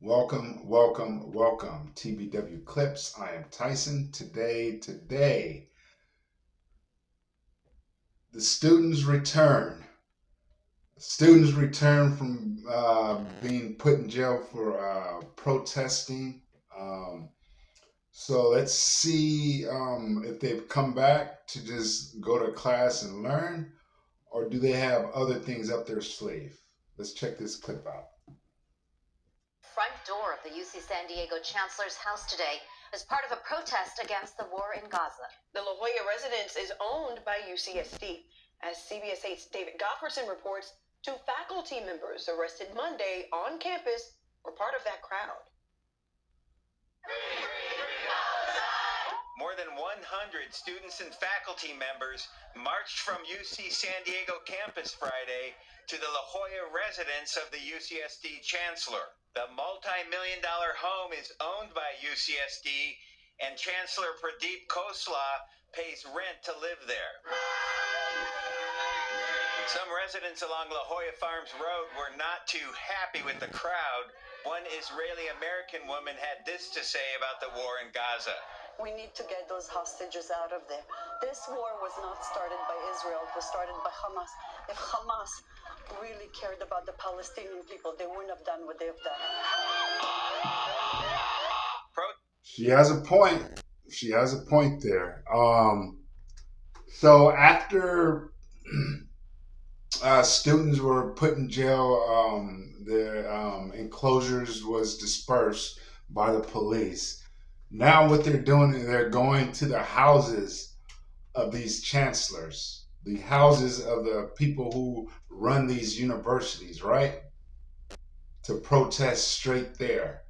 Welcome, welcome, welcome. TBW Clips. I am Tyson. Today, the students return. Students return from being put in jail for protesting. Um, so let's see if they've come back to just go to class and learn, or do they have other things up their sleeve? Let's check this clip out. Front door of the UC San Diego Chancellor's house today as part of a protest against the war in Gaza. The La Jolla residence is owned by UCSD. As CBS 8's David Gofferson reports, 2 faculty members arrested Monday on campus were part of that crowd. More than 100 students and faculty members marched from UC San Diego campus Friday to the La Jolla residence of the UCSD Chancellor. The multi-million-dollar home is owned by UCSD, and Chancellor Pradeep Khosla pays rent to live there. Some residents along La Jolla Farms Road were not too happy with the crowd. One Israeli-American woman had this to say about the war in Gaza. We need to get those hostages out of there. This war was not started by Israel. It was started by Hamas. If Hamas really cared about the Palestinian people, they wouldn't have done what they have done. She has a point. She has a point there. So after students were put in jail, their enclosures was dispersed by the police. Now what they're doing is they're going to the houses of these chancellors, the houses of the people who run these universities, right? To protest straight there.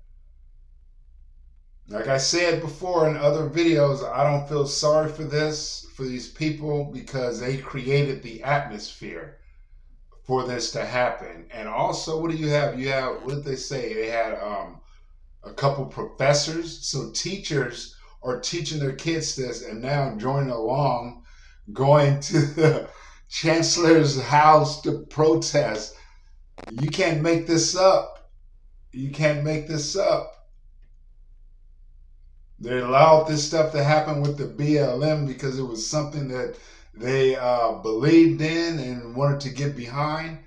Like I said before in other videos, I don't feel sorry for these people, because they created the atmosphere for this to happen. And also, what do you have? You have, what did they say? They had a couple professors. So teachers are teaching their kids this and now joining along, going to the chancellor's house to protest. You can't make this up. You can't make this up. They allowed this stuff to happen with the BLM because it was something that they believed in and wanted to get behind.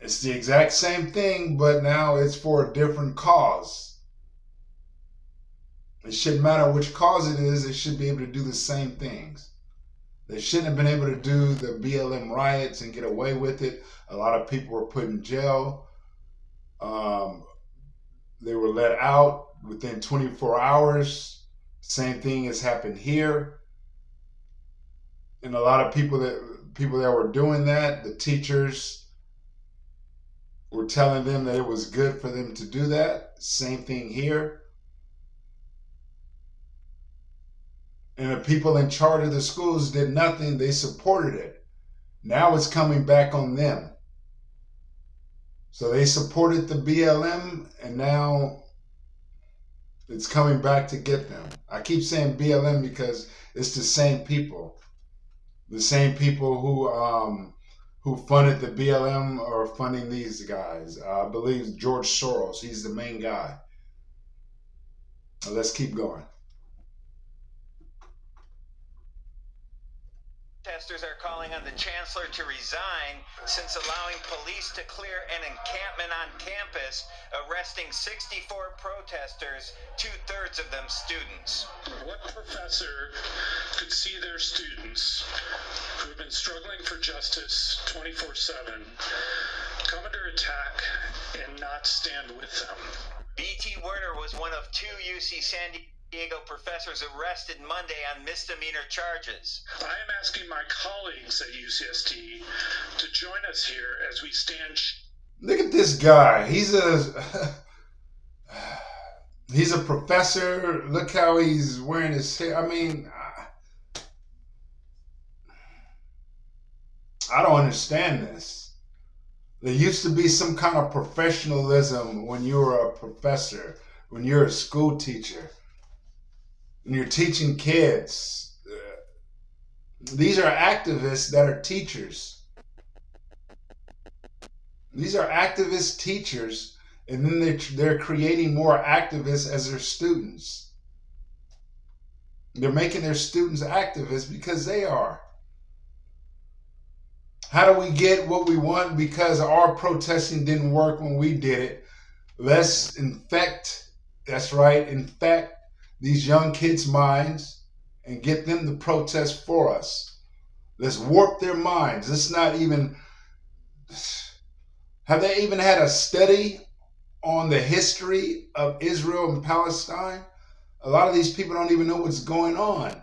It's the exact same thing, but now it's for a different cause. It shouldn't matter which cause it is, they should be able to do the same things. They shouldn't have been able to do the BLM riots and get away with it. A lot of people were put in jail. They were let out within 24 hours. Same thing has happened here. And a lot of people that were doing that, the teachers were telling them that it was good for them to do that. Same thing here. And the people in charge of the schools did nothing. They supported it. Now it's coming back on them. So they supported the BLM, and now it's coming back to get them. I keep saying BLM because it's the same people. The same people who funded the BLM are funding these guys. I believe George Soros, he's the main guy. Now let's keep going. Protesters are calling on the chancellor to resign since allowing police to clear an encampment on campus, arresting 64 protesters, 2/3 of them students. What professor could see their students who have been struggling for justice 24/7 come under attack and not stand with them? B.T. Werner was one of 2 UC San Diego professors arrested Monday on misdemeanor charges. I am asking my colleagues at UCSD to join us here as we stand. Look at this guy. He's a professor. Look how he's wearing his hair. I mean, I don't understand this. There used to be some kind of professionalism when you were a professor, when you're a school teacher. When you're teaching kids, these are activists that are teachers. These are activist teachers, and then they're creating more activists as their students. They're making their students activists because they are. How do we get what we want? Because our protesting didn't work when we did it. Let's infect, that's right, infect these young kids' minds and get them to protest for us. Let's warp their minds. Let's not even, have they even had a study on the history of Israel and Palestine? A lot of these people don't even know what's going on.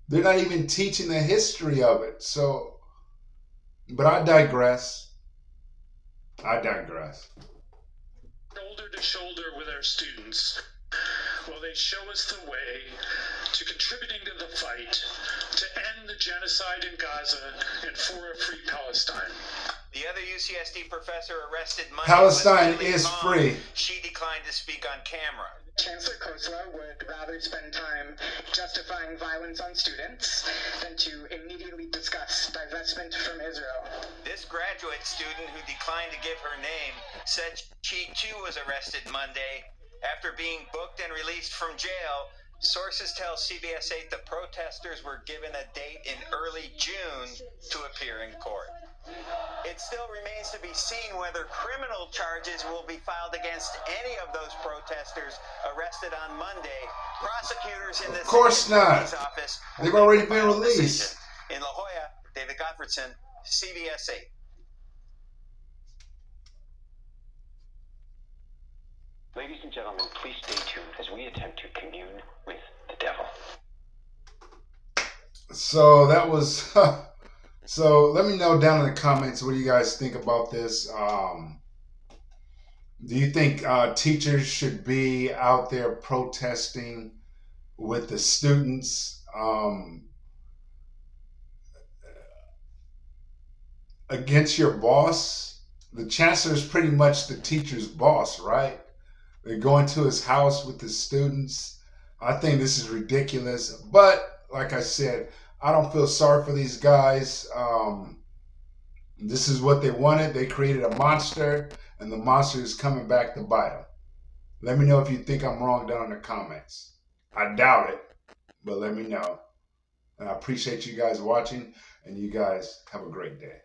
They're not even teaching the history of it. So, but I digress. Shoulder to shoulder with our students, while they show us the way to contributing to the fight to end the genocide in Gaza and for a free Palestine. The other UCSD professor arrested Monday. Palestine is free. She declined to speak on camera. Chancellor Khosla would rather spend time justifying violence on students than to immediately discuss divestment from Israel. This graduate student, who declined to give her name, said she too was arrested Monday after being booked and released from jail. Sources tell CBS 8 the protesters were given a date in early June to appear in court. It still remains to be seen whether criminal charges will be filed against any of those protesters arrested on Monday. Prosecutors in the Of course not. office, They've already been released. In La Jolla, David Gottfredson, CBS 8. Ladies and gentlemen, please stay tuned as we attempt to commune with the devil. So that was... So let me know down in the comments what do you guys think about this. Do you think teachers should be out there protesting with the students against your boss? The chancellor is pretty much the teacher's boss, right? They're going to his house with the students. I think this is ridiculous. But like I said, I don't feel sorry for these guys. This is what they wanted. They created a monster, and the monster is coming back to bite them. Let me know if you think I'm wrong down in the comments. I doubt it, but let me know. And I appreciate you guys watching, and you guys have a great day.